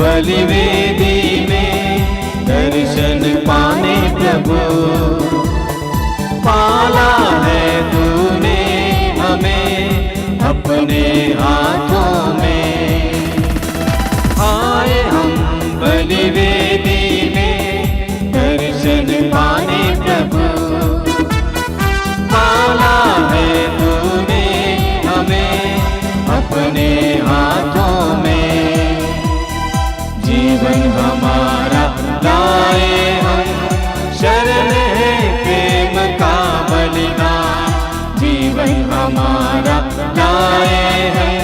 बलिवेदी में दर्शन पाने प्रभु, पाला है तूने हमें अपने हाथों में। आए हम बलिवेदी में दर्शन पाने प्रभु, पाला है तूने हमें अपने हाथों में। जीवन हमारा लाए हम, शरण है प्रेम का बलिदान। जीवन हमारा लाए हैं,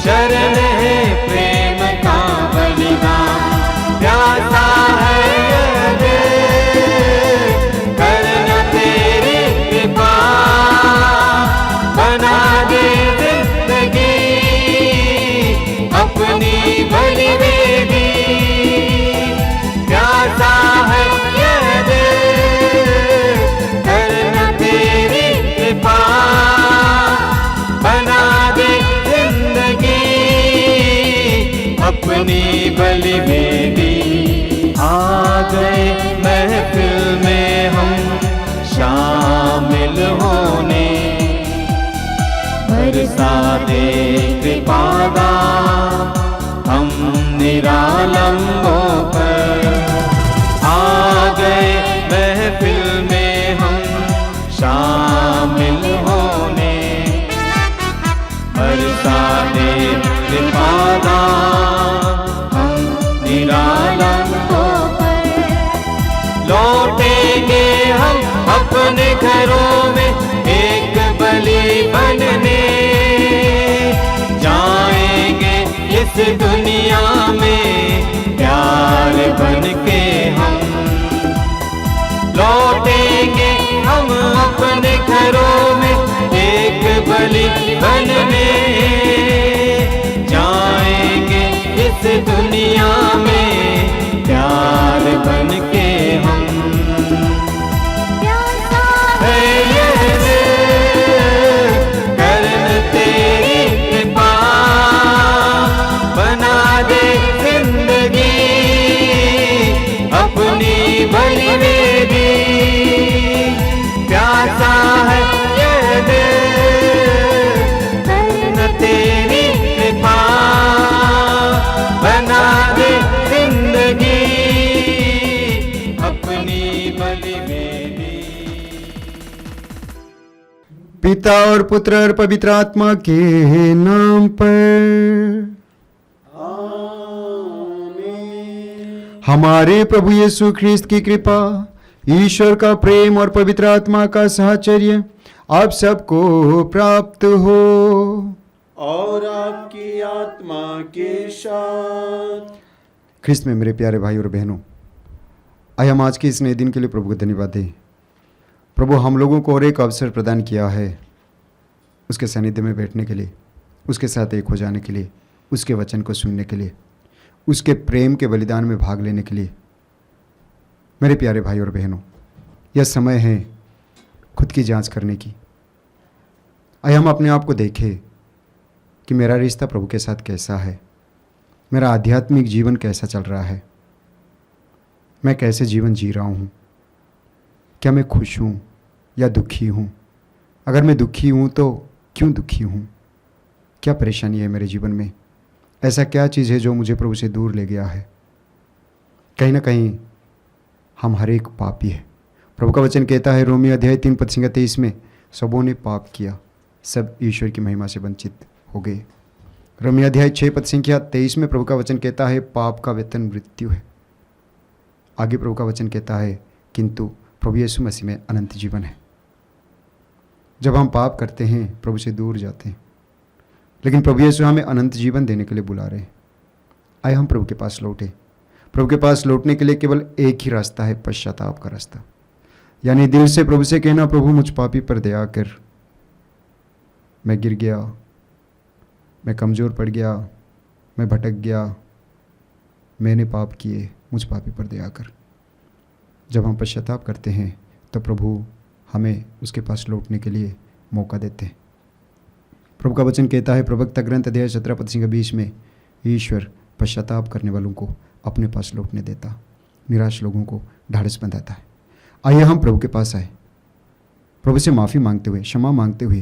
शरण है प्रेम का बलिदान। प्यासा है यह दिल, करना तेरी कृपा, बना दे जिंदगी अपनी बलिवेदी। प्यासा है यह दिल, करना तेरी कृपा, बना दे जिंदगी अपनी बलिवेदी। आ गए महफिल में हम शामिल होने, बरसा दे कृपा दान हम निरालंबों पर। आ गए महफिल में हम शामिल होने, बरसा दे कृपा दान हम निरालंबों पर। लौटेंगे हम अपने घरों में एक बलि बनने, जाएंगे इस दुनिया में प्यार बन के हम। लौटेंगे हम अपने घरों में एक बलि बनने, जाएंगे इस दुनिया में प्यार बन के हम। है यह दिल, करन तेरी कृपा, बना दे जिंदगी अपनी बलिवेदी। प्यासा है यह दिल, करन तेरी कृपा, बना दे जिंदगी अपनी बलिवेदी। पिता और पुत्र और पवित्र आत्मा के नाम पर। हमारे प्रभु यीशु ख्रिस्त की कृपा, ईश्वर का प्रेम और पवित्र आत्मा का साहचर्य आप सबको प्राप्त हो। और आपकी आत्मा के साथ। ख्रिस्त में मेरे प्यारे भाई और बहनों, आइए हम आज के इस नए दिन के लिए प्रभु को धन्यवाद दें। प्रभु हम लोगों को और एक अवसर प्रदान किया है उसके सानिध्य में बैठने के लिए, उसके साथ एक हो जाने के लिए, उसके वचन को सुनने के लिए, उसके प्रेम के बलिदान में भाग लेने के लिए। मेरे प्यारे भाई और बहनों, यह समय है खुद की जांच करने की। आइए हम अपने आप को देखें कि मेरा रिश्ता प्रभु के साथ कैसा है, मेरा आध्यात्मिक जीवन कैसा चल रहा है, मैं कैसे जीवन जी रहा हूँ, क्या मैं खुश हूँ या दुखी हूँ? अगर मैं दुखी हूँ तो क्यों दुखी हूँ? क्या परेशानी है मेरे जीवन में? ऐसा क्या चीज़ है जो मुझे प्रभु से दूर ले गया है? कहीं ना कहीं हम हर एक पापी है। प्रभु का वचन कहता है रोमियो अध्याय 3:23 में, सबों ने पाप किया, सब ईश्वर की महिमा से वंचित हो गए। रोमियो अध्याय 6:23 में प्रभु का वचन कहता है पाप का वेतन मृत्यु है। आगे प्रभु का वचन कहता है किंतु प्रभु यीशु मसीह में अनंत जीवन है। जब हम पाप करते हैं प्रभु से दूर जाते हैं, लेकिन प्रभु यीशु हमें अनंत जीवन देने के लिए बुला रहे हैं। आइए हम प्रभु के पास लौटे। प्रभु के पास लौटने के लिए केवल एक ही रास्ता है, पश्चाताप का रास्ता। यानी दिल से प्रभु से कहना, प्रभु मुझ पापी पर दया कर, मैं गिर गया, मैं कमज़ोर पड़ गया, मैं भटक गया, मैंने पाप किए, मुझ पापी पर दया कर। जब हम पश्चाताप करते हैं तो प्रभु हमें उसके पास लौटने के लिए मौका देते हैं। प्रभु का वचन कहता है प्रवक्ता ग्रंथ अध्याय 17:20 में, ईश्वर पश्चाताप करने वालों को अपने पास लौटने देता, निराश लोगों को ढाढ़स बंधाता है। आइए हम प्रभु के पास आए, प्रभु से माफ़ी मांगते हुए, क्षमा मांगते हुए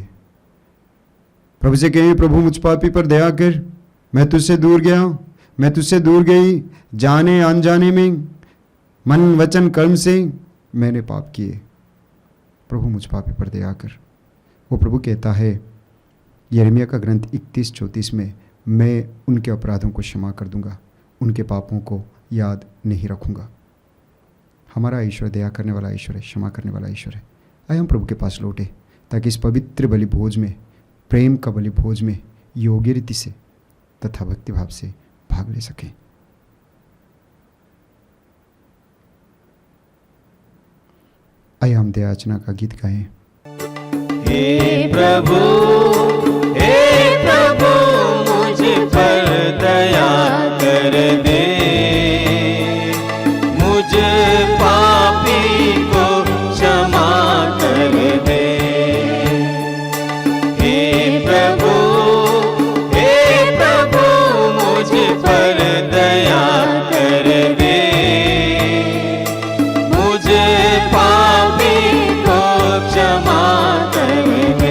प्रभु से कहें, प्रभु मुझ पापी पर दया कर, मैं तुझसे दूर गया, मैं तुझसे दूर गई, जाने अनजाने में, मन वचन कर्म से मैंने पाप किए, प्रभु मुझ पापी पर दया कर। वो प्रभु कहता है यिर्मयाह का ग्रंथ 31:34 में, मैं उनके अपराधों को क्षमा कर दूंगा, उनके पापों को याद नहीं रखूंगा। हमारा ईश्वर दया करने वाला ईश्वर है, क्षमा करने वाला ईश्वर है। आइए हम प्रभु के पास लौटे ताकि इस पवित्र बलि भोज में, प्रेम का बलि भोज में योग्य रीति से तथा भक्तिभाव से भाग ले सकें। आइए हम दयाचना का गीत गाएं। हे प्रभु मुझ पर दया कर दे, मुझ पापी को क्षमा कर दे। हे प्रभु मुझ पर दया कर दे, मुझ पापी को क्षमा कर दे।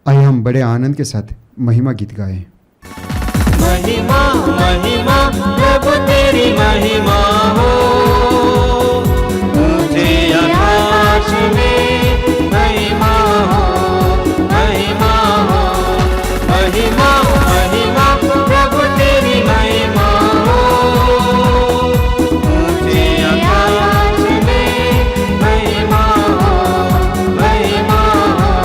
आइए हम बड़े आनंद के साथ महिमा गीत गाएं। महिमा महिमा प्रभु तेरी महिमा हो, ऊंचे आकाश में महिमा हो, महिमा हो। महिमा महिमा प्रभु तेरी महिमा हो, ऊंचे आकाश में महिमा हो, महिमा हो।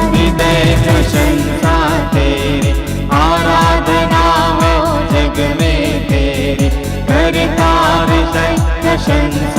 हृदय प्रशंसा तेरी, आराधना हो जग में तेरी, करता हृदय प्रशंसा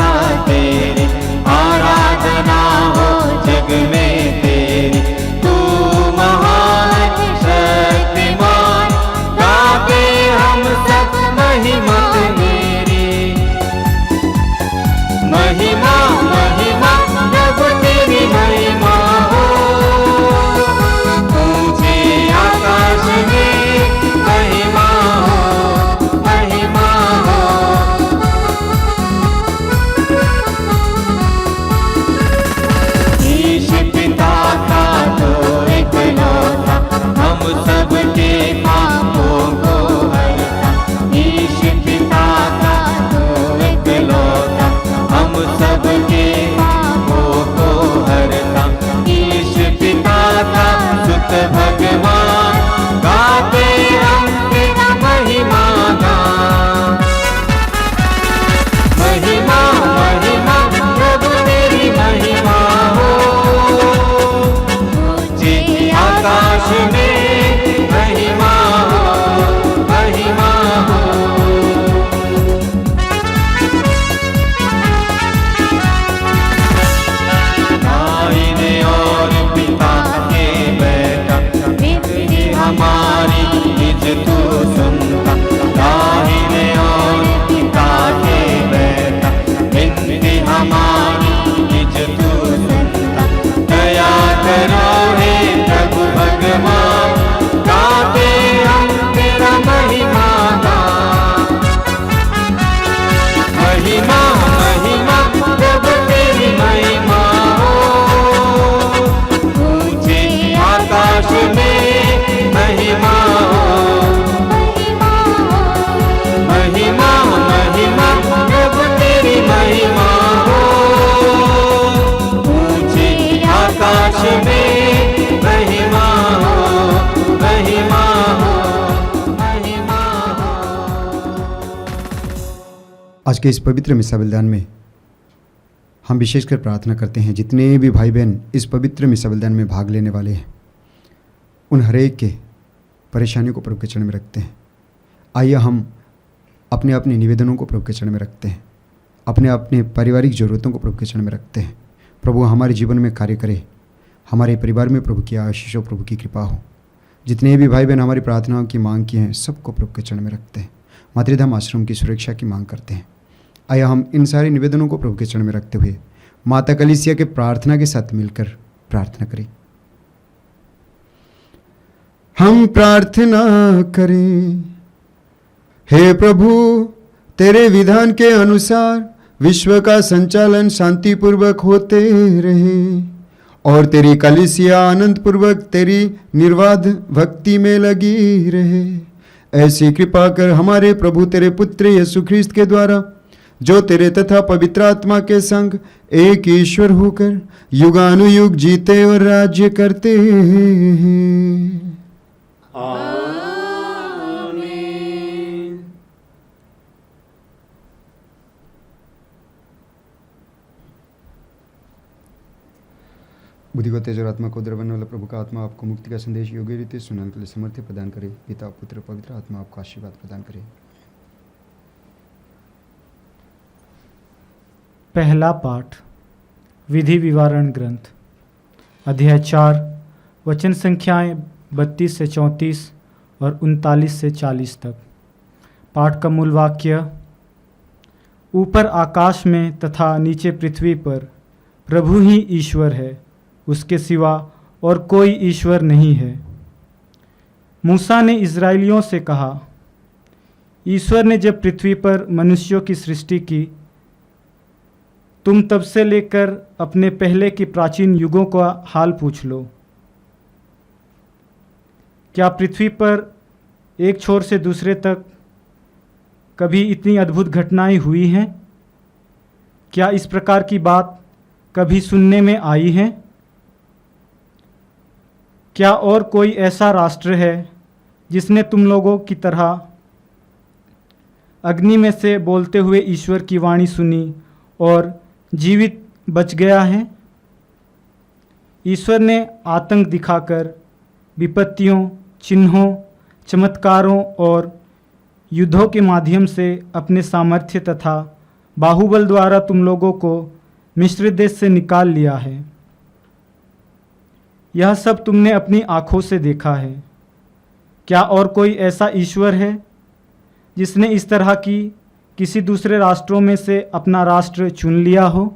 आज के इस पवित्र मिसा बलिदान में हम विशेषकर प्रार्थना करते हैं, जितने भी भाई बहन इस पवित्र मिसा बलिदान में भाग लेने वाले हैं, उन हरेक के परेशानियों को प्रभु के चरण में रखते हैं। आइए हम अपने अपने निवेदनों को प्रभु के चरण में रखते हैं, अपने अपने पारिवारिक ज़रूरतों को प्रभु के चरण में रखते हैं। प्रभु हमारे जीवन में कार्य करे, हमारे परिवार में प्रभु की आशीष हो, प्रभु की कृपा हो। जितने भी भाई बहन हमारी प्रार्थनाओं की मांग की हैं, सबको प्रभु के चरण में रखते हैं। मातृधाम आश्रम की सुरक्षा की मांग करते हैं। आइए हम इन सारे निवेदनों को प्रभु के चरण में रखते हुए माता कलीसिया के प्रार्थना के साथ मिलकर प्रार्थना करें। हम प्रार्थना करें। हे प्रभु, तेरे विधान के अनुसार विश्व का संचालन शांतिपूर्वक होते रहे और तेरी कलीसिया आनंद पूर्वक तेरी निर्बाध भक्ति में लगी रहे। ऐसी कृपा कर हमारे प्रभु तेरे पुत्र यीशु ख्रिस्त के द्वारा, जो तेरे तथा पवित्र आत्मा के संग एक ईश्वर होकर युगानुयुग जीते और राज्य करते हैं। आमीन। बुद्धि को तेज और आत्मा को द्रवन वाला प्रभु का आत्मा आपको मुक्ति का संदेश योग्य रीति सुनाने के लिए समर्थ्य प्रदान करे। पिता पुत्र पवित्र आत्मा आपको आशीर्वाद प्रदान करे। पहला पाठ विधि विवरण ग्रंथ, अध्याय 4, वचन संख्याएं 32 से 34 और 39 से 40 तक। पाठ का मूल वाक्य, ऊपर आकाश में तथा नीचे पृथ्वी पर प्रभु ही ईश्वर है, उसके सिवा और कोई ईश्वर नहीं है। मूसा ने इज़राइलियों से कहा, ईश्वर ने जब पृथ्वी पर मनुष्यों की सृष्टि की, तुम तब से लेकर अपने पहले के प्राचीन युगों का हाल पूछ लो। क्या पृथ्वी पर एक छोर से दूसरे तक कभी इतनी अद्भुत घटनाएं हुई हैं? क्या इस प्रकार की बात कभी सुनने में आई है? क्या और कोई ऐसा राष्ट्र है जिसने तुम लोगों की तरह अग्नि में से बोलते हुए ईश्वर की वाणी सुनी और जीवित बच गया है? ईश्वर ने आतंक दिखाकर विपत्तियों, चिन्हों, चमत्कारों और युद्धों के माध्यम से अपने सामर्थ्य तथा बाहुबल द्वारा तुम लोगों को मिस्र देश से निकाल लिया है। यह सब तुमने अपनी आँखों से देखा है। क्या और कोई ऐसा ईश्वर है जिसने इस तरह की किसी दूसरे राष्ट्रों में से अपना राष्ट्र चुन लिया हो?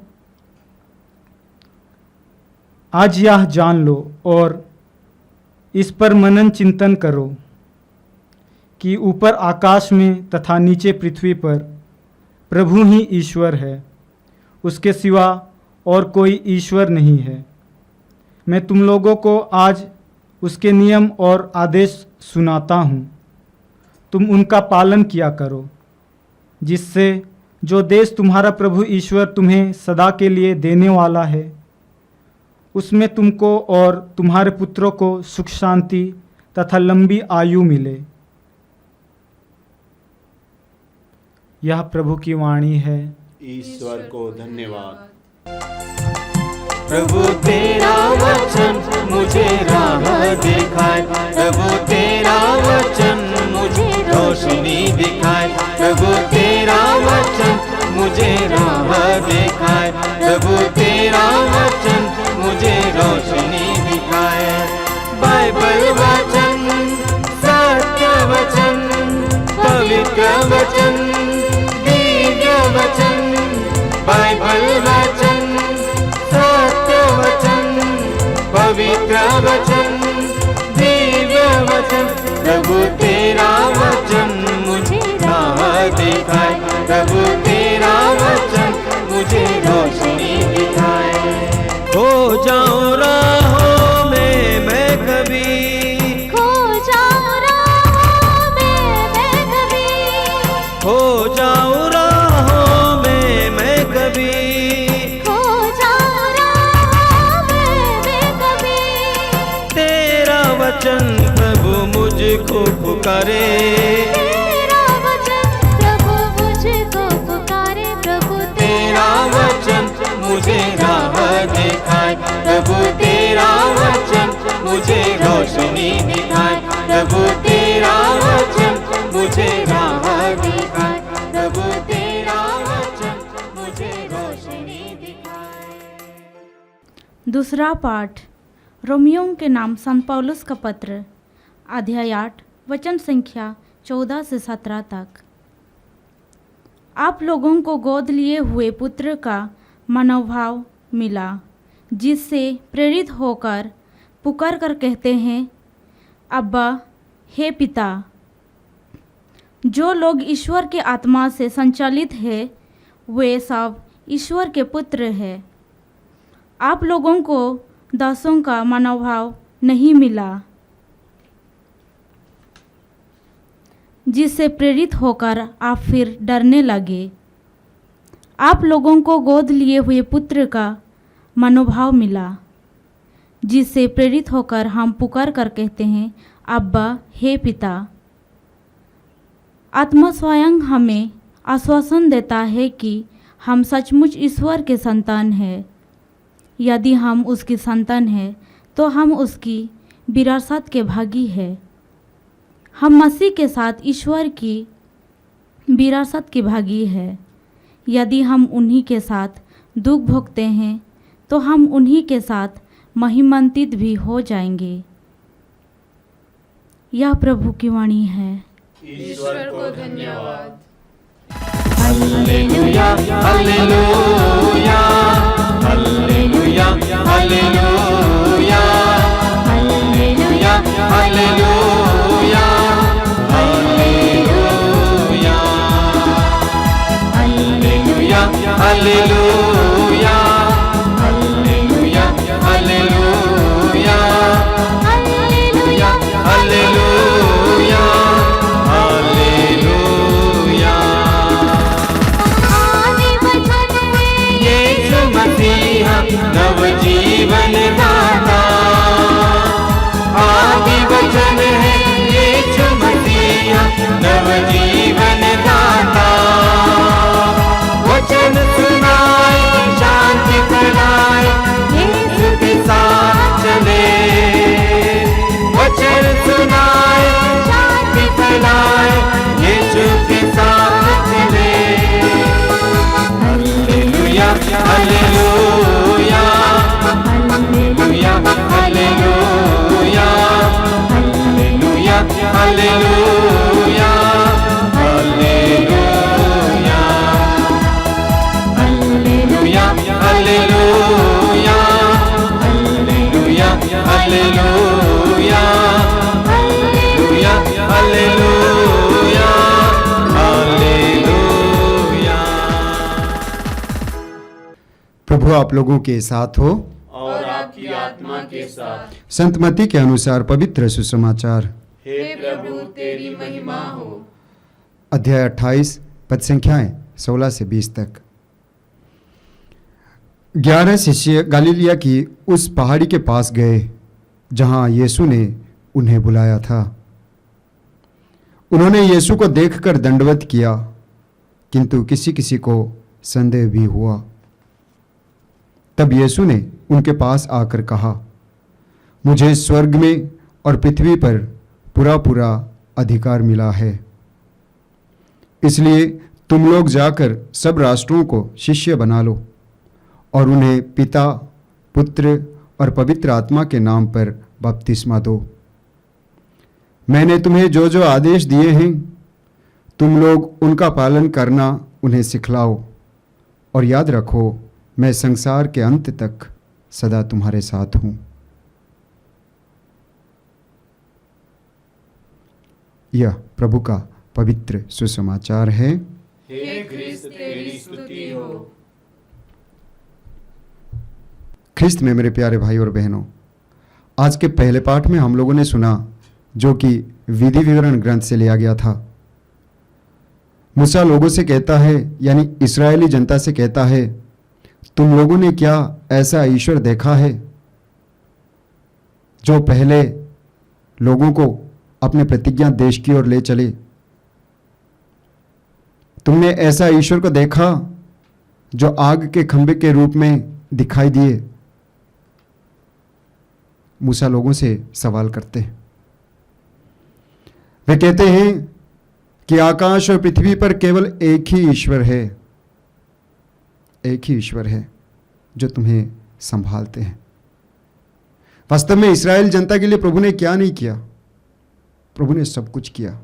आज यह जान लो और इस पर मनन चिंतन करो कि ऊपर आकाश में तथा नीचे पृथ्वी पर प्रभु ही ईश्वर है, उसके सिवा और कोई ईश्वर नहीं है। मैं तुम लोगों को आज उसके नियम और आदेश सुनाता हूँ, तुम उनका पालन किया करो, जिससे जो देश तुम्हारा प्रभु ईश्वर तुम्हें सदा के लिए देने वाला है, उसमें तुमको और तुम्हारे पुत्रों को सुख शांति तथा लंबी आयु मिले। यह प्रभु की वाणी है। ईश्वर को धन्यवाद। प्रभु तेरा वचन मुझे राह दिखाए, प्रभु तेरा वचन मुझे रोशनी दिखाए, प्रभु तेरा वचन मुझे राह दिखाए, प्रभु तेरा वचन मुझे रोशनी दिखाए। बाइबल वचन, सत्य वचन, पवित्र वचन, दिव्य वचन, बाइबल वचन, पवित्र वचन, दिव्य वचन, प्रभु तेरा वचन मुझे राह दिखाए, प्रभु तेरा वचन मुझे रोशनी दिखाए। खो जाऊं राहों में मैं कभी, खो जाऊं राहों में मैं कभी, खो जाऊं राहों में मैं कभी, वचन प्रभु मुझको पुकारे, तेरा वचन प्रभु मुझको पुकारे। दूसरा पाठ रोमियों के नाम संत पौलुस का पत्र, अध्याय 8, वचन संख्या 14 से 17 तक। आप लोगों को गोद लिए हुए पुत्र का मनोभाव मिला, जिससे प्रेरित होकर पुकार कर कहते हैं, अब्बा, हे पिता। जो लोग ईश्वर के आत्मा से संचालित हैं, वे सब ईश्वर के पुत्र हैं। आप लोगों को दासों का मनोभाव नहीं मिला, जिससे प्रेरित होकर आप फिर डरने लगे। आप लोगों को गोद लिए हुए पुत्र का मनोभाव मिला, जिससे प्रेरित होकर हम पुकार कर कहते हैं, अब्बा, हे पिता। आत्मा स्वयं हमें आश्वासन देता है कि हम सचमुच ईश्वर के संतान हैं। यदि हम उसकी संतान हैं, तो हम उसकी विरासत के भागी हैं। हम मसीह के साथ ईश्वर की विरासत के भागी हैं। यदि हम उन्हीं के साथ दुख भोगते हैं, तो हम उन्हीं के साथ महिमान्वित भी हो जाएंगे। यह प्रभु की वाणी है। ईश्वर को धन्यवाद। Hallelujah hallelujah hallelujah hallelujah hallelujah hallelujah hallelujah hallelujah hallelujah hallelujah hallelujah hallelujah hallelujah hallelujah. आदि वचन है यीशु मसीहा नवजीवन दाता। आदि वचन है यीशु मसीहा नवजीवन दाता। वचन सुनाए शांति फैलाए, यीशु के साथ चले। वचन सुनाए शांति फैलाए, यीशु के साथ चले। Hallelujah hallelujah hallelujah hallelujah hallelujah hallelujah hallelujah hallelujah hallelujah hallelujah hallelujah hallelujah hallelujah hallelujah. प्रभु आप लोगों के साथ हो और आपकी आत्मा के साथ। संत मत्ती के अनुसार पवित्र सुसमाचार, हे प्रभु तेरी महिमा हो। अध्याय 28, पद संख्याएं 16 से 20 तक। 11 शिष्य गलीलिया की उस पहाड़ी के पास गए जहां यीशु ने उन्हें बुलाया था। उन्होंने यीशु को देखकर दंडवत किया, किंतु किसी किसी को संदेह भी हुआ। तब यीशु ने उनके पास आकर कहा, मुझे स्वर्ग में और पृथ्वी पर पूरा पूरा अधिकार मिला है। इसलिए तुम लोग जाकर सब राष्ट्रों को शिष्य बना लो और उन्हें पिता, पुत्र और पवित्र आत्मा के नाम पर बपतिस्मा दो। मैंने तुम्हें जो जो आदेश दिए हैं, तुम लोग उनका पालन करना उन्हें सिखलाओ। और याद रखो, मैं संसार के अंत तक सदा तुम्हारे साथ हूँ। यह प्रभु का पवित्र सुसमाचार है। हे ख्रिस्त तेरी स्तुति हो। ख्रिस्त में मेरे प्यारे भाई और बहनों, आज के पहले पाठ में हम लोगों ने सुना, जो कि विधि विवरण ग्रंथ से लिया गया था। मूसा लोगों से कहता है, यानी इस्राएली जनता से कहता है, तुम लोगों ने क्या ऐसा ईश्वर देखा है जो पहले लोगों को अपने प्रतिज्ञा देश की ओर ले चले? तुमने ऐसा ईश्वर को देखा जो आग के खंभे के रूप में दिखाई दिए? मूसा लोगों से सवाल करते हैं। वे कहते हैं कि आकाश और पृथ्वी पर केवल एक ही ईश्वर है, एक ही ईश्वर है जो तुम्हें संभालते हैं। वास्तव में इस्राएल जनता के लिए प्रभु ने क्या नहीं किया? प्रभु ने सब कुछ किया।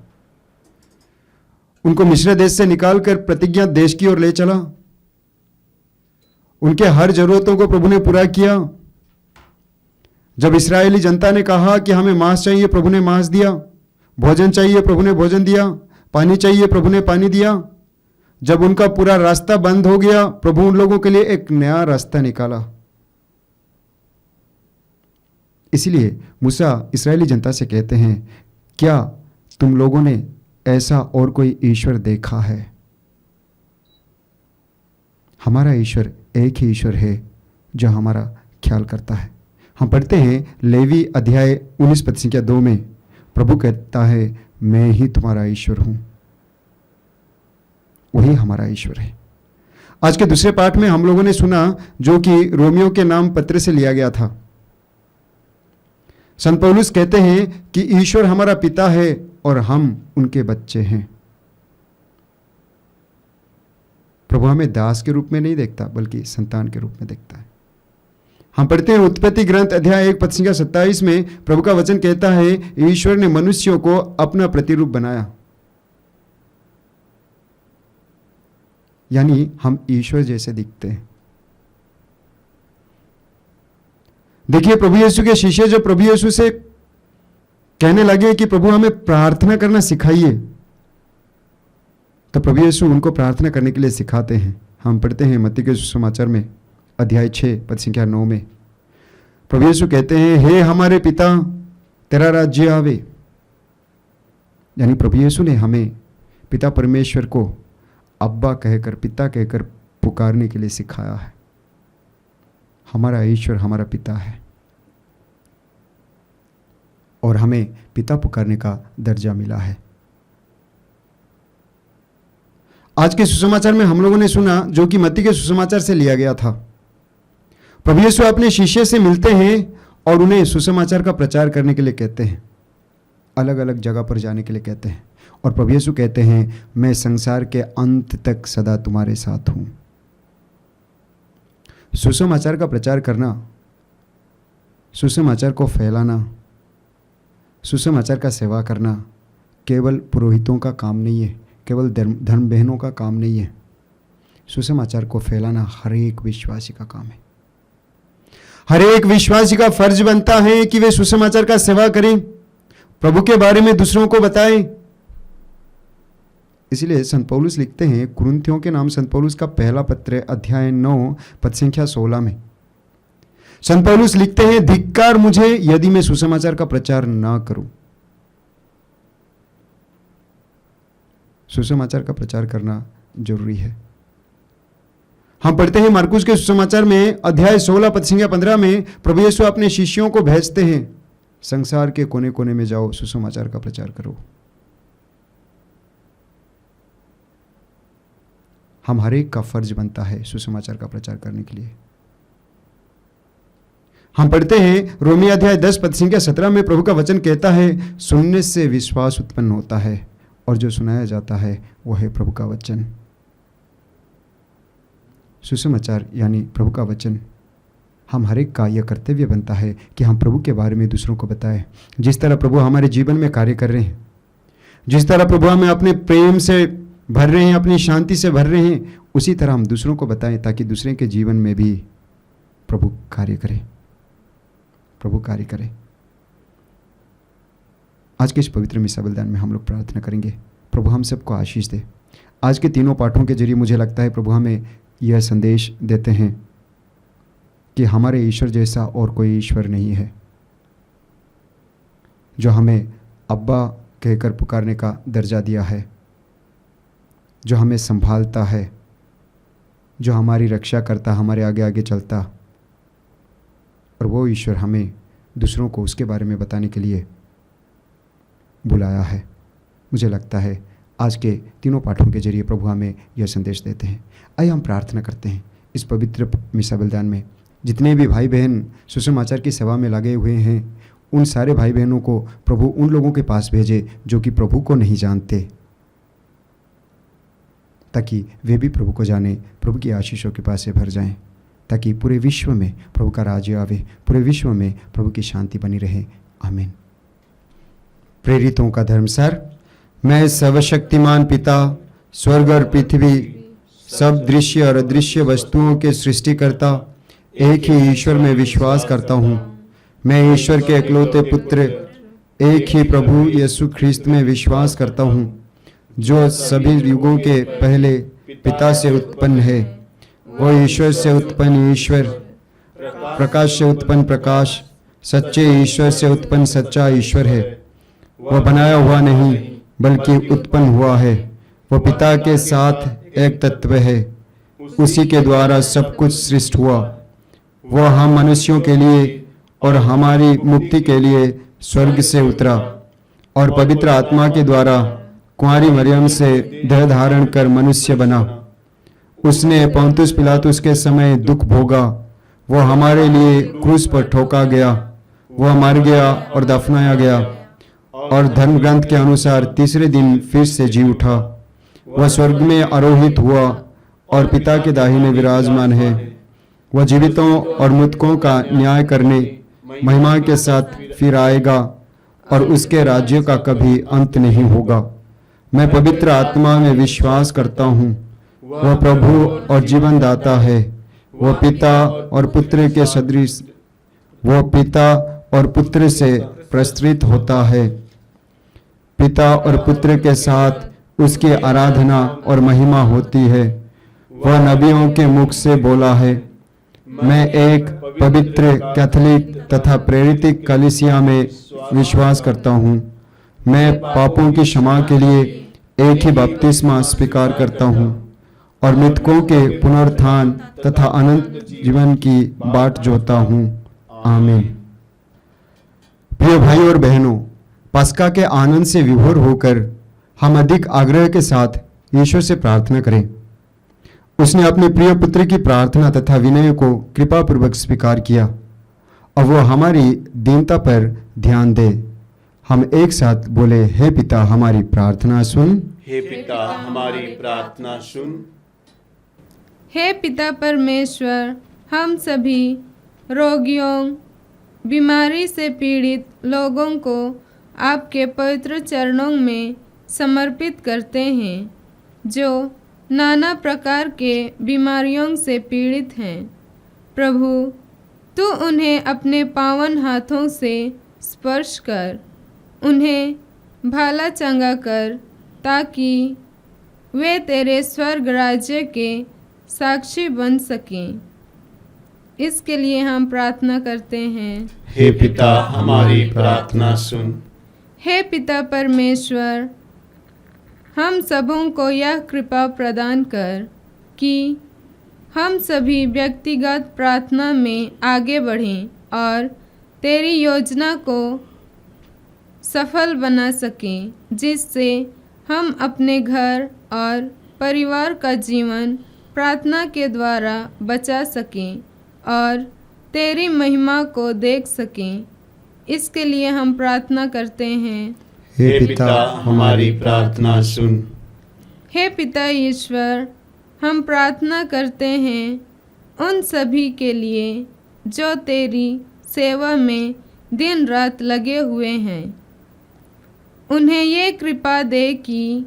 उनको मिस्र देश से निकालकर प्रतिज्ञा देश की ओर ले चला। उनके हर जरूरतों को प्रभु ने पूरा किया। जब इस्राएली जनता ने कहा कि हमें मांस चाहिए, प्रभु ने मांस दिया। भोजन चाहिए, प्रभु ने भोजन दिया। पानी चाहिए, प्रभु ने पानी दिया। जब उनका पूरा रास्ता बंद हो गया, प्रभु उन लोगों के लिए एक नया रास्ता निकाला। इसलिए मूसा इस्राएली जनता से कहते हैं, क्या तुम लोगों ने ऐसा और कोई ईश्वर देखा है? हमारा ईश्वर एक ही ईश्वर है जो हमारा ख्याल करता है। हम पढ़ते हैं लेवी अध्याय 19 पद संख्या 2 में प्रभु कहता है, मैं ही तुम्हारा ईश्वर हूं। वही हमारा ईश्वर है। आज के दूसरे पाठ में हम लोगों ने सुना, जो कि रोमियो के नाम पत्र से लिया गया था। संत पौलुस कहते हैं कि ईश्वर हमारा पिता है और हम उनके बच्चे हैं। प्रभु हमें दास के रूप में नहीं देखता, बल्कि संतान के रूप में देखता है। हम पढ़ते हैं उत्पत्ति ग्रंथ अध्याय 1 पद संख्या 27 में प्रभु का वचन कहता है, ईश्वर ने मनुष्यों को अपना प्रतिरूप बनाया। यानी हम ईश्वर जैसे दिखते हैं। देखिए, प्रभु यीशु के शिष्य जो प्रभु यीशु से कहने लगे कि प्रभु हमें प्रार्थना करना सिखाइए, तो प्रभु यीशु उनको प्रार्थना करने के लिए सिखाते हैं। हम पढ़ते हैं मत्ती के सुसमाचार में अध्याय 6 पद संख्या 9 में प्रभु यीशु कहते हैं, हे हमारे पिता, तेरा राज्य आवे। यानी प्रभु यीशु ने हमें पिता परमेश्वर को अब्बा कहकर, पिता कहकर पुकारने के लिए सिखाया है। हमारा ईश्वर हमारा पिता है और हमें पिता पुकारने का दर्जा मिला है। आज के सुसमाचार में हम लोगों ने सुना, जो कि मत्ती के सुसमाचार से लिया गया था। प्रभु यीशु अपने शिष्य से मिलते हैं और उन्हें सुसमाचार का प्रचार करने के लिए कहते हैं, अलग अलग जगह पर जाने के लिए कहते हैं। और प्रभु यीशु कहते हैं, मैं संसार के अंत तक सदा तुम्हारे साथ हूं। सुसमाचार का प्रचार करना, सुसमाचार को फैलाना, सुसमाचार का सेवा करना केवल पुरोहितों का काम नहीं है, केवल धर्म बहनों का काम नहीं है। सुसमाचार को फैलाना हर एक विश्वासी का काम है। हर एक विश्वासी का फर्ज बनता है कि वे सुसमाचार का सेवा करें, प्रभु के बारे में दूसरों को बताएं। इसलिए संत पौलुस लिखते हैं, कुरिन्थियों के नाम संत पौलुस का पहला पत्र अध्याय 9 पद संख्या 16 में संत पौलुस लिखते हैं, धिक्कार मुझे यदि मैं सुसमाचार का प्रचार ना करूं। सुसमाचार का प्रचार करना जरूरी है। हम पढ़ते हैं मार्कुस के सुसमाचार में अध्याय 16 पद संख्या 15 में प्रभु यीशु अपने शिष्यों को भेजते हैं, संसार के कोने कोने में जाओ, सुसमाचार का प्रचार करो। हम हर एक का फर्ज बनता है सुसमाचार का प्रचार करने के लिए। हम पढ़ते हैं रोमी अध्याय 10 पद संख्या 17 में प्रभु का वचन कहता है, सुनने से विश्वास उत्पन्न होता है और जो सुनाया जाता है वो है प्रभु का वचन। सुसमाचार यानी प्रभु का वचन। हम हर एक का यह कर्तव्य बनता है कि हम प्रभु के बारे में दूसरों को बताएं। जिस तरह प्रभु हमारे जीवन में कार्य कर रहे हैं, जिस तरह प्रभु हमें अपने प्रेम से भर रहे हैं, अपनी शांति से भर रहे हैं, उसी तरह हम दूसरों को बताएं, ताकि दूसरे के जीवन में भी प्रभु कार्य करे, प्रभु कार्य करे। आज के इस पवित्र मिसा बलिदान में हम लोग प्रार्थना करेंगे, प्रभु हम सबको आशीष दे। आज के तीनों पाठों के जरिए मुझे लगता है प्रभु हमें यह संदेश देते हैं कि हमारे ईश्वर जैसा और कोई ईश्वर नहीं है, जो हमें अब्बा कहकर पुकारने का दर्जा दिया है, जो हमें संभालता है, जो हमारी रक्षा करता, हमारे आगे आगे चलता। और वो ईश्वर हमें दूसरों को उसके बारे में बताने के लिए बुलाया है। मुझे लगता है आज के तीनों पाठों के जरिए प्रभु हमें यह संदेश देते हैं। आइए हम प्रार्थना करते हैं। इस पवित्र मिसा बलिदान में जितने भी भाई बहन सुसमाचार की सेवा में लगे हुए हैं, उन सारे भाई बहनों को प्रभु उन लोगों के पास भेजे जो कि प्रभु को नहीं जानते, ताकि वे भी प्रभु को जाने, प्रभु की आशीषों के पास से भर जाएं। ताकि पूरे विश्व में प्रभु का राज्य आवे, पूरे विश्व में प्रभु की शांति बनी रहे। आमीन। प्रेरितों का धर्मसार। मैं सर्वशक्तिमान पिता, स्वर्ग और पृथ्वी, सब दृश्य और अदृश्य वस्तुओं के सृष्टिकर्ता एक ही ईश्वर में विश्वास करता हूँ। मैं ईश्वर के इकलौते पुत्र, एक ही प्रभु यीशु ख्रिस्त में विश्वास करता हूँ, जो सभी युगों के पहले पिता से उत्पन्न है। वो ईश्वर से उत्पन्न ईश्वर, प्रकाश से उत्पन्न प्रकाश, सच्चे ईश्वर से उत्पन्न सच्चा ईश्वर है। वह बनाया हुआ नहीं बल्कि उत्पन्न हुआ है। वो पिता के साथ एक तत्व है। उसी के द्वारा सब कुछ सृष्ट हुआ। वह हम मनुष्यों के लिए और हमारी मुक्ति के लिए स्वर्ग से उतरा और पवित्र आत्मा के द्वारा कुंवारी मरियम से देह धारण कर मनुष्य बना। उसने पोंतुस पिलातुस के समय दुख भोगा। वह हमारे लिए क्रूस पर ठोका गया। वह मर गया और दफनाया गया और धर्म ग्रंथ के अनुसार तीसरे दिन फिर से जी उठा। वह स्वर्ग में आरोहित हुआ और पिता के दाहिने विराजमान है। वह जीवितों और मृतकों का न्याय करने महिमा के साथ फिर आएगा और उसके राज्य का कभी अंत नहीं होगा। मैं पवित्र आत्मा में विश्वास करता हूँ। वह प्रभु और जीवन दाता है। वह पिता और पुत्र के सदृश, वह पिता और पुत्र से प्रस्तुत होता है। पिता और पुत्र के साथ उसकी आराधना और महिमा होती है। वह नबियों के मुख से बोला है। मैं एक पवित्र कैथोलिक तथा प्रेरित कलीसिया में विश्वास करता हूँ। मैं पापों की क्षमा के लिए एक ही बपतिस्मा स्वीकार करता हूँ और मृतकों के पुनरुत्थान तथा अनंत जीवन की बाट जोता हूँ। आमीन। प्रिय भाई और बहनों, पस्का के आनंद से विभोर होकर हम अधिक आग्रह के साथ ईश्वर से प्रार्थना करें। उसने अपने प्रिय पुत्र की प्रार्थना तथा विनय को कृपापूर्वक स्वीकार किया और वो हमारी दीनता पर ध्यान दे। हम एक साथ बोले, हे पिता हमारी प्रार्थना सुन। हे पिता हमारी प्रार्थना सुन। हे पिता परमेश्वर, हम सभी रोगियों, बीमारी से पीड़ित लोगों को आपके पवित्र चरणों में समर्पित करते हैं, जो नाना प्रकार के बीमारियों से पीड़ित हैं। प्रभु, तू उन्हें अपने पावन हाथों से स्पर्श कर, उन्हें भला चंगा कर, ताकि वे तेरे स्वर्ग राज्य के साक्षी बन सकें। इसके लिए हम प्रार्थना करते हैं। हे पिता हमारी प्रार्थना सुन। हे पिता परमेश्वर, हम सबों को यह कृपा प्रदान कर कि हम सभी व्यक्तिगत प्रार्थना में आगे बढ़ें और तेरी योजना को सफल बना सकें, जिससे हम अपने घर और परिवार का जीवन प्रार्थना के द्वारा बचा सकें और तेरी महिमा को देख सकें। इसके लिए हम प्रार्थना करते हैं। हे पिता हमारी प्रार्थना सुन। हे पिता ईश्वर, हम प्रार्थना करते हैं उन सभी के लिए जो तेरी सेवा में दिन रात लगे हुए हैं। उन्हें ये कृपा दे कि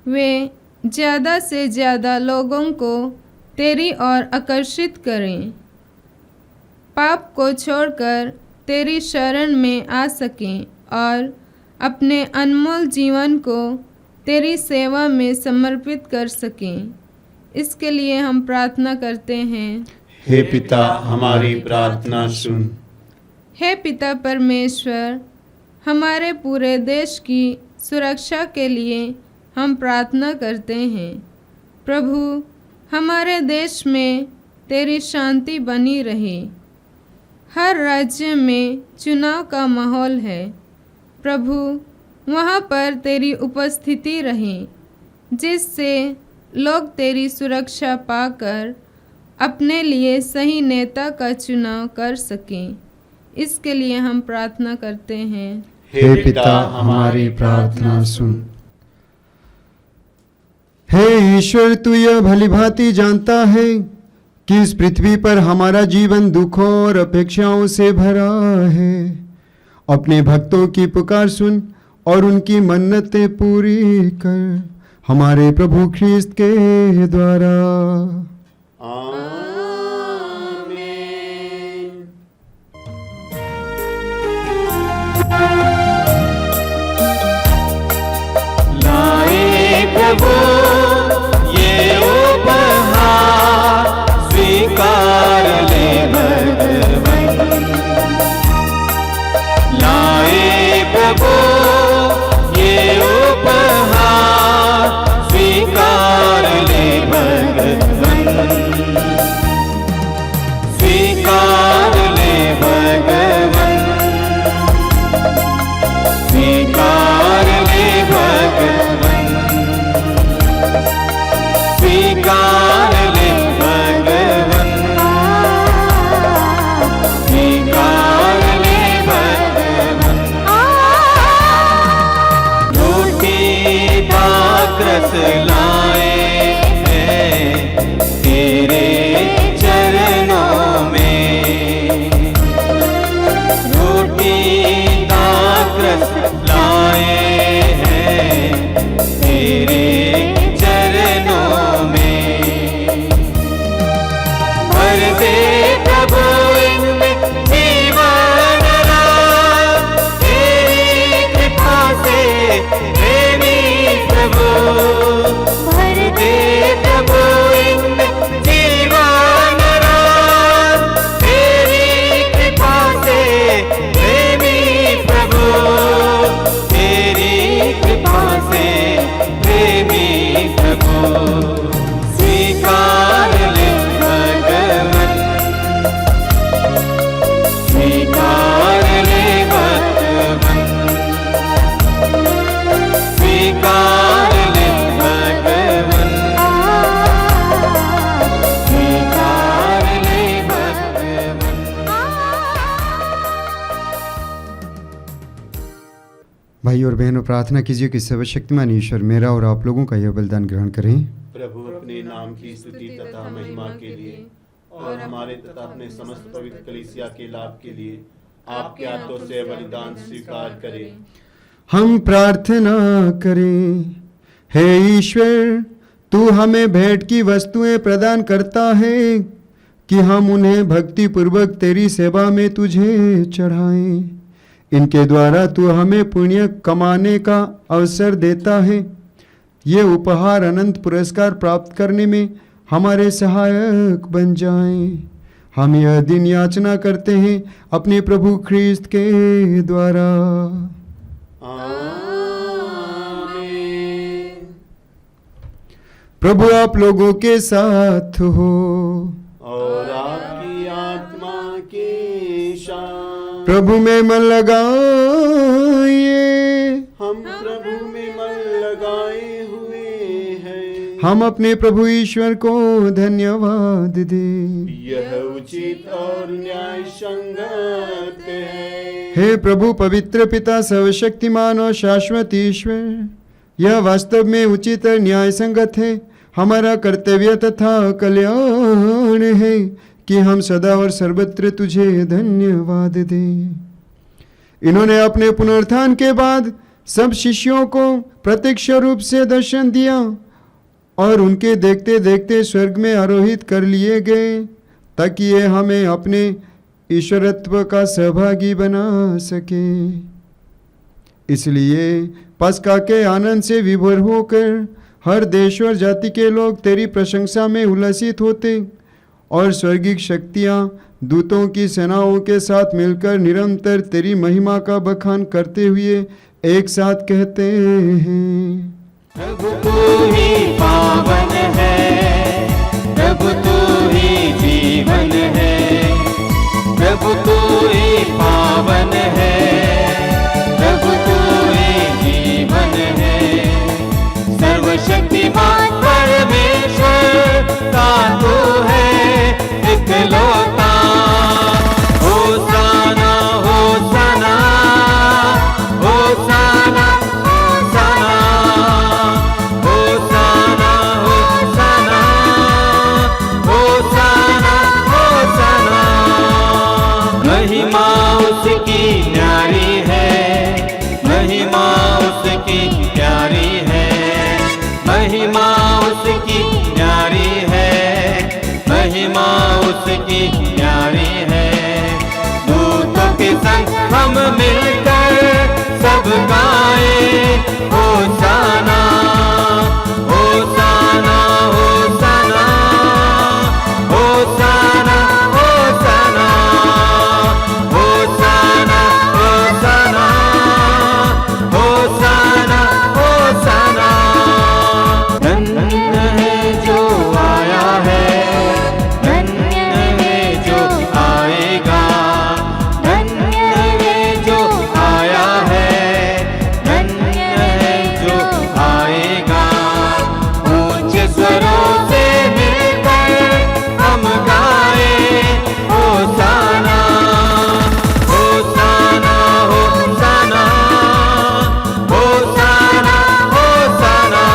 वे ज़्यादा से ज़्यादा लोगों को तेरी ओर आकर्षित करें, पाप को छोड़कर तेरी शरण में आ सकें और अपने अनमोल जीवन को तेरी सेवा में समर्पित कर सकें। इसके लिए हम प्रार्थना करते हैं। हे पिता हमारी प्रार्थना सुन। हे पिता परमेश्वर, हमारे पूरे देश की सुरक्षा के लिए हम प्रार्थना करते हैं। प्रभु, हमारे देश में तेरी शांति बनी रहे। हर राज्य में चुनाव का माहौल है। प्रभु, वहाँ पर तेरी उपस्थिति रहे, जिससे लोग तेरी सुरक्षा पाकर अपने लिए सही नेता का चुनाव कर सकें। इसके लिए हम प्रार्थना करते हैं। हे पिता हमारी प्रार्थना सुन। हे ईश्वर, तू यह भली भांति जानता है कि इस पृथ्वी पर हमारा जीवन दुखों और अपेक्षाओं से भरा है। अपने भक्तों की पुकार सुन और उनकी मन्नतें पूरी कर, हमारे प्रभु ख्रीस्त के द्वारा। आमीन। लाए प्रभु ये उपहार, स्वीकार ले भगवन। लाए प्रभु ये उपहार, स्वीकार ले भगवन। स्वीकार ले भगवन। स्वीकार ले भगवन। स्वीकार ले भगवन। स्वीकार ले भगवन। रोटी दाखरस लाए हैं तेरे चरणों में। रोटी दाखरस लाए हैं तेरे चरणों में। भर दे प्रभु इनमें जीवन रात, तेरी कृपा से प्रेमी प्रभु। भर दे प्रभु इनमें जीवन रात, तेरी कृपा से प्रेमी प्रभु। तेरी कृपा से प्रेमी प्रभु। स्वीकार ले भगवन। स्वीकार ले भगवन। स्वीकार ले भगवन। स्वीकार ले भगवन। भाई और बहनों, प्रार्थना कीजिए कि सर्वशक्तिमान ईश्वर मेरा और आप लोगों का यह बलिदान ग्रहण करें। प्रभु अपने नाम की स्तुति तथा महिमा के लिए और हमारे तथा अपने समस्त पवित्र कलीसिया के लाभ के लिए आपके हाथों से बलिदान स्वीकार करें। हम प्रार्थना करें। हे ईश्वर, तू हमें भेंट की वस्तुएं प्रदान करता है कि हम उन्हें भक्ति पूर्वक तेरी सेवा में तुझे चढ़ाएं। इनके द्वारा तू हमें पुण्य कमाने का अवसर देता है। ये उपहार अनंत पुरस्कार प्राप्त करने में हमारे सहायक बन जाएं। हम यह दिन याचना करते हैं अपने प्रभु ख्रीस्त के द्वारा। आमीन। प्रभु आप लोगों के साथ हो और आपकी आत्मा की शान। प्रभु में मन लगाइए। हम प्रभु में मन लगाए हुए हैं। हम अपने प्रभु ईश्वर को धन्यवाद दें। यह उचित और न्याय संगत है। हे प्रभु पवित्र पिता सर्वशक्तिमान और शाश्वत ईश्वर, यह वास्तव में उचित और न्याय संगत है। हमारा कर्तव्य तथा कल्याण है कि हम सदा और सर्वत्र तुझे धन्यवाद दें। इन्होंने अपने पुनरुत्थान के बाद सब शिष्यों को प्रत्यक्ष रूप से दर्शन दिया और उनके देखते देखते स्वर्ग में आरोहित कर लिए गए, ताकि ये हमें अपने ईश्वरत्व का सहभागी बना सके। इसलिए पस्का के आनंद से विभोर होकर हर देश और जाति के लोग तेरी प्रशंसा में उल्लसित होते और स्वर्गिक शक्तियाँ दूतों की सेनाओं के साथ मिलकर निरंतर तेरी महिमा का बखान करते हुए एक साथ कहते हैं, प्रभु तू ही पावन है, प्रभु तू ही जीवन है, प्रभु तू ही पावन है, प्रभु तू ही जीवन है। सर्वशक्तिमान परमेश्वर का तू है इकलौता। होसाना होसाना होसाना होसाना होसाना होसाना महिमा उसकी न्यारी है, महिमा उसकी प्यारी है, महिमा उसकी न्यारी है, महिमा उसकी न्यारी है। दूतों के संग हम मिलकर सब गाए होसाना, होसाना, होसाना, होसाना, होसाना, होसाना, होसाना, होसाना, होसाना। धन्य है जो आया है, धन्य है जो आएगा, धन्य है जो आया है, धन्य है जो आएगा। ऊंचे स्वरों से मिलकर हम गाए होसाना, होसाना, होसाना, होसाना, होसाना,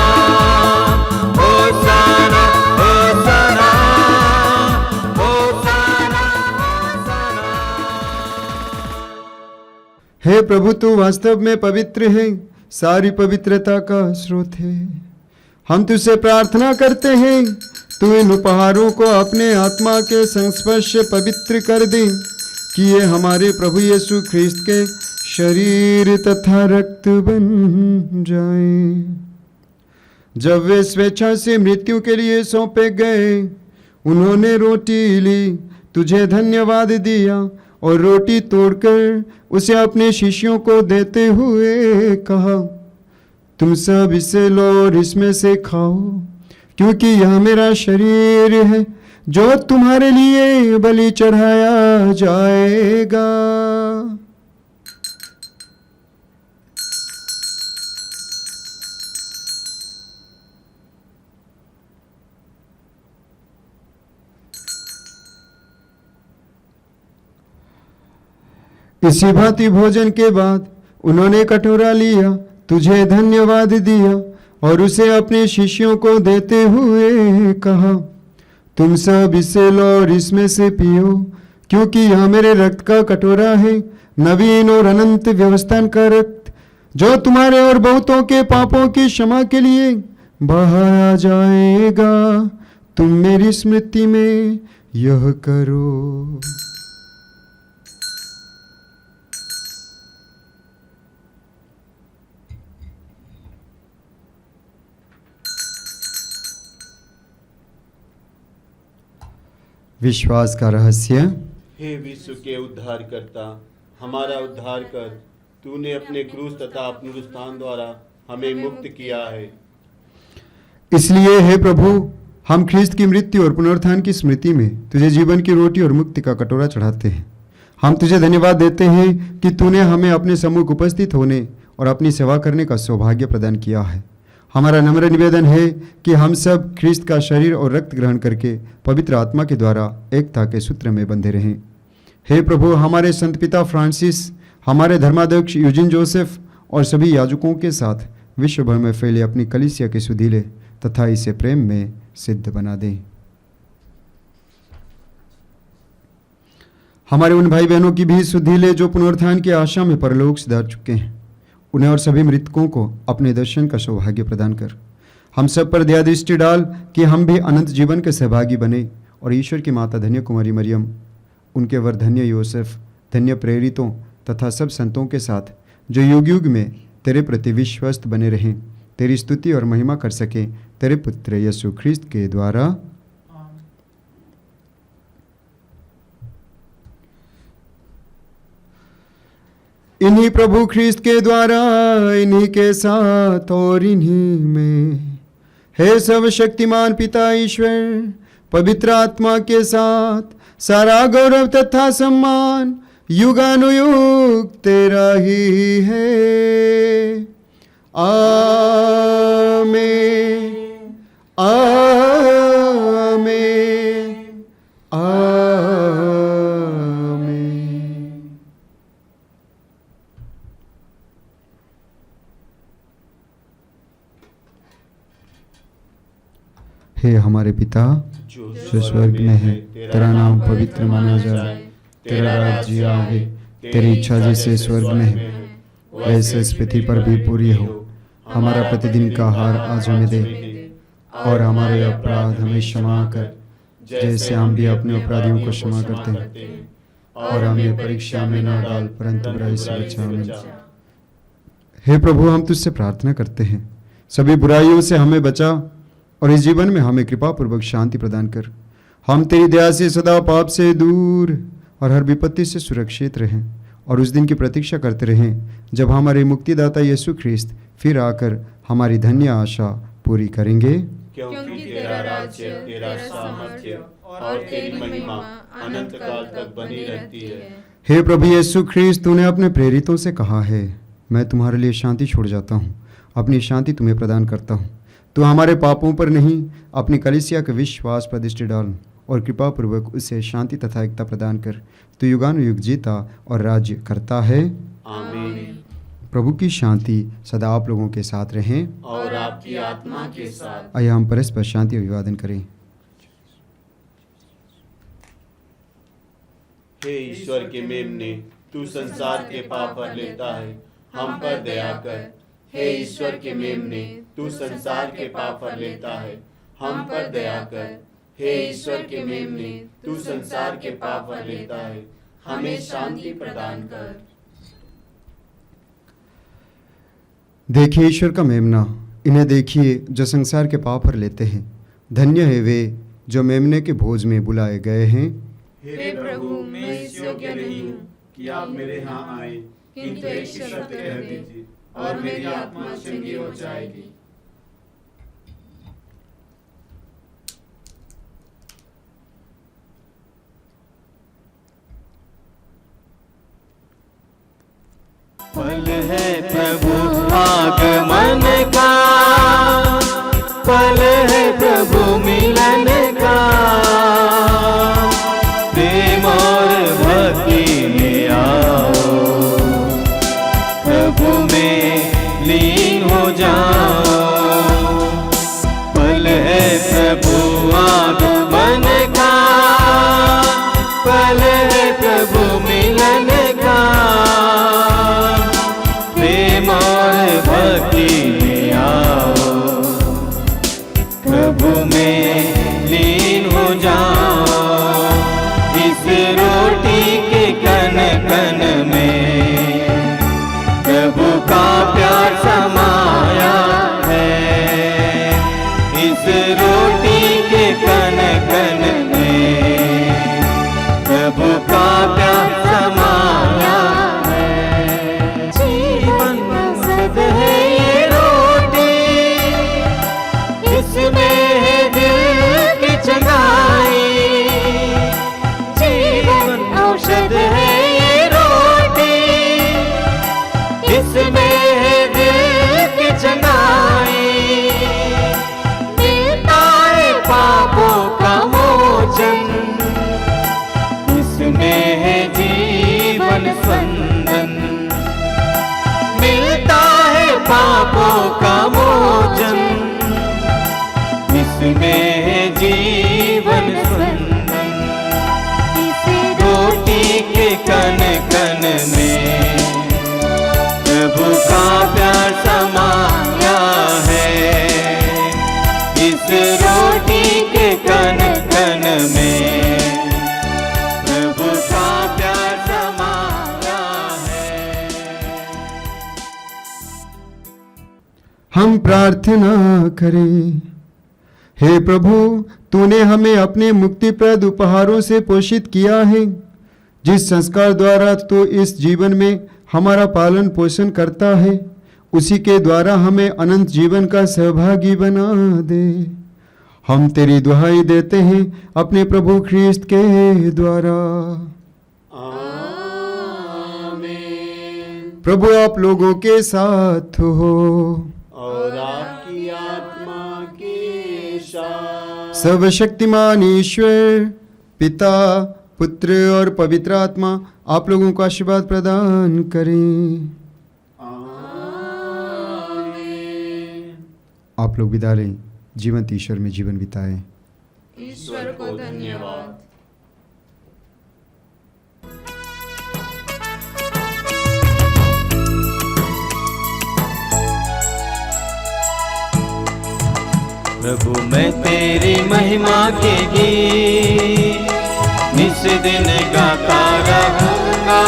होसाना, होसाना, होसाना, होसाना। हे प्रभु, तू वास्तव में पवित्र है, सारी पवित्रता का स्रोत है। हम तुझसे प्रार्थना करते हैं, तू इन उपहारों को अपने आत्मा के संस्पर्श से पवित्र कर दे, कि ये हमारे प्रभु यीशु ख्रिस्त के शरीर तथा रक्त बन जाए। जब वे स्वेच्छा से मृत्यु के लिए सौंपे गए, उन्होंने रोटी ली, तुझे धन्यवाद दिया और रोटी तोड़कर उसे अपने शिष्यों को देते हुए कहा, तुम सब इसे लो और इसमें से खाओ, क्योंकि यह मेरा शरीर है जो तुम्हारे लिए बलि चढ़ाया जाएगा। इसी भांति भोजन के बाद उन्होंने कटोरा लिया, तुझे धन्यवाद दिया और उसे अपने शिष्यों को देते हुए कहा, तुम सब इसे लो और इसमें से पियो, क्योंकि यह मेरे रक्त का कटोरा है, नवीन और अनंत व्यवस्थान का रक्त, जो तुम्हारे और बहुतों के पापों की क्षमा के लिए बहाया जाएगा। तुम मेरी स्मृति में यह करो। विश्वास का रहस्य। हे विश्व के उद्धारकर्ता, हमारा उद्धार कर। तूने अपने क्रूस तथा पुनरुत्थान द्वारा हमें मुक्त किया है। इसलिए हे प्रभु, हम ख्रिस्त की मृत्यु और पुनरुत्थान की स्मृति में तुझे जीवन की रोटी और मुक्ति का कटोरा चढ़ाते हैं। हम तुझे धन्यवाद देते हैं कि तूने हमें अपने सम्मुख उपस्थित होने और अपनी सेवा करने का सौभाग्य प्रदान किया है। हमारा नम्र निवेदन है कि हम सब ख्रिस्त का शरीर और रक्त ग्रहण करके पवित्र आत्मा के द्वारा एकता के सूत्र में बंधे रहें। हे प्रभु, हमारे संत पिता फ्रांसिस, हमारे धर्माध्यक्ष यूजिन जोसेफ और सभी याजकों के साथ विश्व भर में फैले अपनी कलीसिया के सुधीले तथा इसे प्रेम में सिद्ध बना दें। हमारे उन भाई बहनों की भी सुधीले जो पुनरुत्थान की आशा में परलोक सिधार चुके हैं, उन्हें और सभी मृतकों को अपने दर्शन का सौभाग्य प्रदान कर। हम सब पर दया दृष्टि डाल कि हम भी अनंत जीवन के सहभागी बने और ईश्वर की माता धन्य कुमारी मरियम, उनके वर धन्य योसेफ, धन्य प्रेरितों तथा सब संतों के साथ जो युग युग में तेरे प्रति विश्वस्त बने रहें, तेरी स्तुति और महिमा कर सके, तेरे पुत्र यीशु ख्रिस्त के द्वारा। इन्हीं प्रभु ख्रिस्त के द्वारा, इन्हीं के साथ और इन्हीं में, हे सर्वशक्तिमान पिता ईश्वर, पवित्र आत्मा के साथ सारा गौरव तथा सम्मान युगानुयुग तेरा ही है। आमीन, आमीन, आमीन। हे हमारे पिता जो जो स्वर्ग में है, तेरा नाम पवित्र माना जाए, तेरा राज्य आए, तेरी इच्छा जैसे स्वर्ग में है वैसे इस पृथ्वी पर भी पूरी हो। हमारा प्रतिदिन का आहार आज हमें दे, और हमारे अपराध हमें क्षमा कर जैसे हम भी अपने अपराधियों को क्षमा करते हैं, और हमें परीक्षा में न डाल परंतु बुराई से बचा। आमीन। हे प्रभु, हम तुझसे प्रार्थना करते हैं, सभी बुराइयों से हमें बचा और इस जीवन में हमें कृपा पूर्वक शांति प्रदान कर। हम तेरी दया से सदा पाप से दूर और हर विपत्ति से सुरक्षित रहें, और उस दिन की प्रतीक्षा करते रहें जब हमारे मुक्तिदाता यीशु ख्रिस्त फिर आकर हमारी धन्य आशा पूरी करेंगे। क्योंकि तेरा राज्य, तेरा सामर्थ्य और तेरी महिमा अनंत काल तक बनी रहती है। हे प्रभु यीशु ख्रिस्त, तूने अपने प्रेरितों से कहा है, मैं तुम्हारे लिए शांति छोड़ जाता हूँ, अपनी शांति तुम्हें प्रदान करता हूँ। तू हमारे पापों पर नहीं, अपनी कलीसिया के विश्वास पर दृष्टि डाल और कृपा पूर्वक उसे शांति तथा एकता प्रदान कर। तू युगानुयुग जीता और राज्य करता है। आमीन। प्रभु की शांति सदा आप लोगों के साथ रहें, और आपकी आत्मा के साथ। आइए हम परस्पर शांति अभिवादन करें। हे ईश्वर के मेमने, तू संसार के पाप हर लेता है, हम पर दया कर। हे ईश्वर के मेमने, तू संसार के पाप हर लेता है, हम पर दया कर। हे ईश्वर के मेमने, तू संसार के पाप हर लेता है, हमें शांति प्रदान कर। देखिए ईश्वर का मेमना, इन्हें देखिए जो संसार के पाप हर लेते हैं। धन्य है वे जो मेमने के भोज में बुलाए गए हैं। हे प्रभु, मैं इस योग्य नहीं हूँ कि आप मेरे यहाँ आए, किंतु एक शब्द कह दीजिए और मेरी आत्मा चंगी हो जाएगी। पल है प्रभु आगमन का, पल है प्रभु मिलन का। प्रेम और भक्ति में आओ, प्रभु में लीन हो जाओ। पल है प्रभु आगमन का, पल है प्रभु मिलन का। प्रेम और भक्ति में आओ, प्रभु में लीन हो जाओ। इस रोटी के कण कण में प्रभु का प्यार समाया है। इस रोटी के कण कण में प्रभु का प्यार समाया है। जीवन सद है ये रोटी, इसमें है दिल की चंगाई। जीवन औषध है ये रोटी, इसमें है दिल की चंगाई। मिलता है पापों का मोचन, इसमें है जीवन स्पंदन। मिलता है पापों का मोचन, इसमें है जीवन स्पंदन। इस रोटी के कण कण में प्रभु का प्यार समाया है। इस रोटी के कण कण में प्रभु का प्यार समाया है। हम प्रार्थना करें। हे प्रभु, तूने हमें अपने मुक्तिप्रद उपहारों से पोषित किया है। जिस संस्कार द्वारा तो इस जीवन में हमारा पालन पोषण करता है, उसी के द्वारा हमें अनंत जीवन का सहभागी बना दे। हम तेरी दुहाई देते हैं अपने प्रभु ख्रिस्त के द्वारा। आमीन। प्रभु आप लोगों के साथ हो, और आपकी आत्मा के साथ। सर्वशक्तिमान ईश्वर पिता, पुत्र और पवित्र आत्मा आप लोगों को आशीर्वाद प्रदान करें। आमीन। आप लोग विदा लें, जीवंत ईश्वर में जीवन बिताएं। ईश्वर को धन्यवाद। प्रभु मैं तेरी महिमा के गीत निस दिन गाता रहूंगा।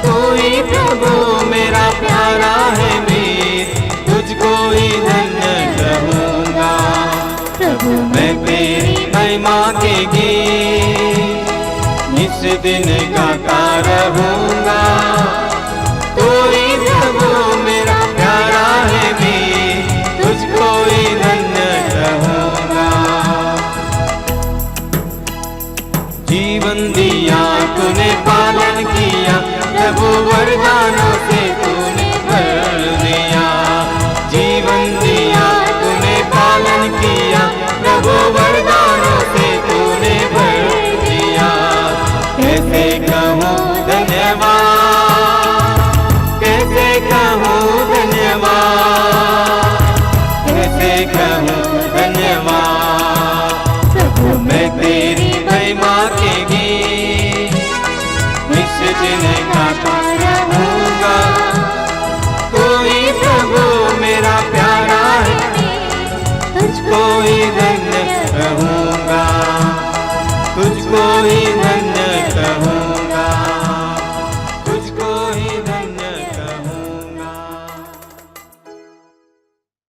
तू ही प्रभु मेरा प्यारा है मीत, तुझको ही धन्य कहूंगा। प्रभु मैं तेरी महिमा के गीत निस दिन गाता रहूंगा। तू ही प्रभु मेरा प्यारा है मीत, तुझको ही धन्य कहूंगा। जीवन दिया तूने पालन किया, प्रभु वरदान